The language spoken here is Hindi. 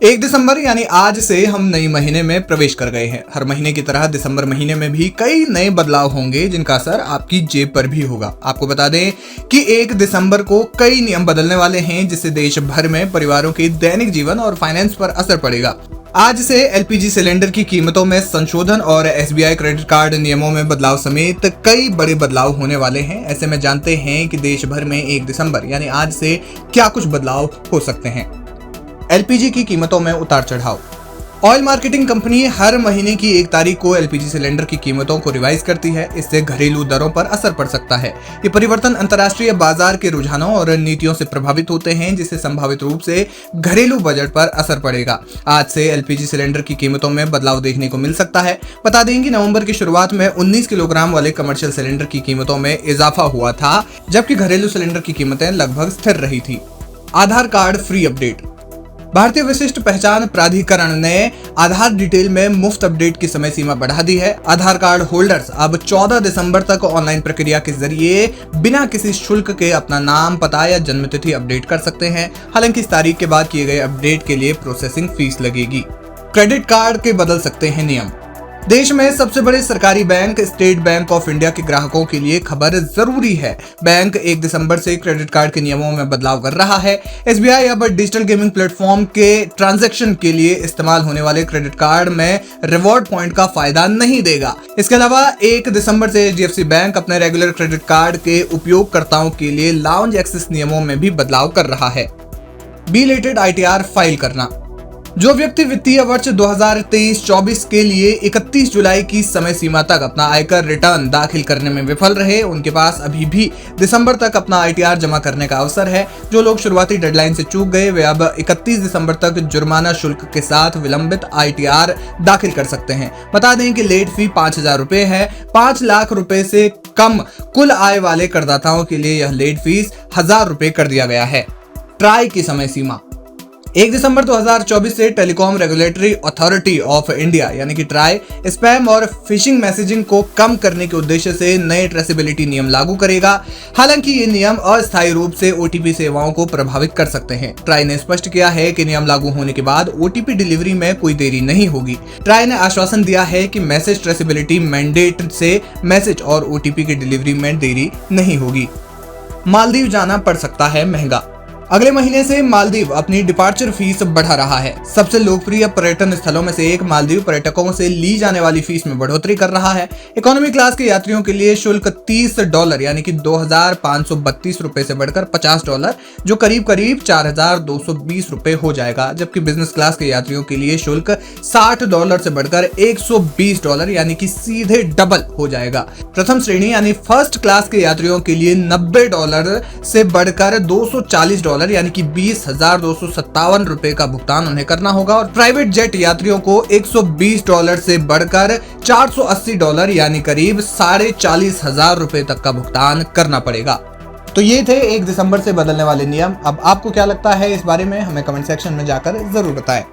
1 दिसंबर यानी आज से हम नए महीने में प्रवेश कर गए हैं। हर महीने की तरह दिसंबर महीने में भी कई नए बदलाव होंगे जिनका असर आपकी जेब पर भी होगा। आपको बता दें कि 1 दिसंबर को कई नियम बदलने वाले हैं जिससे देश भर में परिवारों के दैनिक जीवन और फाइनेंस पर असर पड़ेगा। आज से एलपीजी सिलेंडर की कीमतों में संशोधन और एसबीआई क्रेडिट कार्ड नियमों में बदलाव समेत कई बड़े बदलाव होने वाले हैं। ऐसे में जानते हैं कि देश भर में 1 दिसंबर यानी आज से क्या कुछ बदलाव हो सकते हैं। एलपीजी की कीमतों में उतार चढ़ाव। ऑयल मार्केटिंग कंपनी हर महीने की 1 तारीख को एलपीजी सिलेंडर की कीमतों को रिवाइज करती है। इससे घरेलू दरों पर असर पड़ सकता है। ये परिवर्तन अंतर्राष्ट्रीय बाजार के रुझानों और नीतियों से प्रभावित होते हैं जिससे संभावित रूप से घरेलू बजट पर असर पड़ेगा। आज से एलपीजी सिलेंडर की कीमतों में बदलाव देखने को मिल सकता है। बता दें कि नवंबर की शुरुआत में 19 किलोग्राम वाले कमर्शियल सिलेंडर की कीमतों में इजाफा हुआ था, जबकि घरेलू सिलेंडर की कीमतें लगभग स्थिर रही थी। आधार कार्ड फ्री अपडेट। भारतीय विशिष्ट पहचान प्राधिकरण ने आधार डिटेल में मुफ्त अपडेट की समय सीमा बढ़ा दी है। आधार कार्ड होल्डर्स अब 14 दिसंबर तक ऑनलाइन प्रक्रिया के जरिए बिना किसी शुल्क के अपना नाम, पता या जन्मतिथि अपडेट कर सकते हैं। हालांकि इस तारीख के बाद किए गए अपडेट के लिए प्रोसेसिंग फीस लगेगी। क्रेडिट कार्ड के बदल सकते हैं नियम। देश में सबसे बड़े सरकारी bank state bank of India के ग्राहकों के लिए खबर जरूरी है। बैंक 1 दिसंबर से क्रेडिट कार्ड के नियमों में बदलाव कर रहा है। एसबीआई अब डिजिटल गेमिंग प्लेटफॉर्म के ट्रांजैक्शन के लिए इस्तेमाल होने वाले क्रेडिट कार्ड में रिवॉर्ड पॉइंट का फायदा नहीं देगा। इसके अलावा 1 दिसंबर से एचडीएफसी बैंक अपने रेगुलर क्रेडिट कार्ड के उपयोगकर्ताओं के लिए लाउंज एक्सेस नियमों में भी बदलाव कर रहा है। बिलेटेड आईटीआर फाइल करना। जो व्यक्ति वित्तीय वर्ष 2023-24 के लिए 31 जुलाई की समय सीमा तक अपना आयकर रिटर्न दाखिल करने में विफल रहे, उनके पास अभी भी दिसंबर तक अपना आईटीआर जमा करने का अवसर है। जो लोग शुरुआती डेडलाइन से चूक गए वे अब 31 दिसंबर तक जुर्माना शुल्क के साथ विलंबित आईटीआर दाखिल कर सकते हैं। बता दें कि लेट फी 5,000 रुपए है। 5 लाख रुपए से कम कुल आय वाले करदाताओं के लिए यह लेट फीस 1,000 रुपए कर दिया गया है। ट्राई की समय सीमा 1 दिसंबर 2024 से telecom regulatory authority of India यानी कि ट्राई स्पैम और फिशिंग मैसेजिंग को कम करने के उद्देश्य से नए ट्रेसेबिलिटी नियम लागू करेगा। हालांकि ये नियम अस्थायी रूप से ओटीपी सेवाओं को प्रभावित कर सकते हैं। ट्राई ने स्पष्ट किया है कि नियम लागू होने के बाद ओटीपी डिलीवरी में कोई देरी नहीं होगी। ट्राई ने आश्वासन दिया है कि मैसेज ट्रेसेबिलिटी मैंडेट से मैसेज और ओटीपी की डिलीवरी में देरी नहीं होगी। मालदीव जाना पड़ सकता है महंगा। अगले महीने से मालदीव अपनी डिपार्चर फीस बढ़ा रहा है। सबसे लोकप्रिय पर्यटन स्थलों में से एक मालदीव पर्यटकों से ली जाने वाली फीस में बढ़ोतरी कर रहा है। इकोनॉमी क्लास के यात्रियों के लिए शुल्क $30 यानी कि 2,532 रुपए से बढ़कर $50, जो करीब करीब 4,220 रुपए हो जाएगा। जबकि बिजनेस क्लास के यात्रियों के लिए शुल्क $60 से बढ़कर $120 यानी कि सीधे डबल हो जाएगा। प्रथम श्रेणी यानी फर्स्ट क्लास के यात्रियों के लिए $90 से बढ़कर $240 यानी कि 20,257 रुपए का भुगतान उन्हें करना होगा। और प्राइवेट जेट यात्रियों को $120 से बढ़कर $480 यानी करीब 40,500 रुपए तक का भुगतान करना पड़ेगा। तो ये थे 1 दिसंबर से बदलने वाले नियम। अब आपको क्या लगता है इस बारे में, हमें कमेंट सेक्शन में जाकर जरूर बताएं।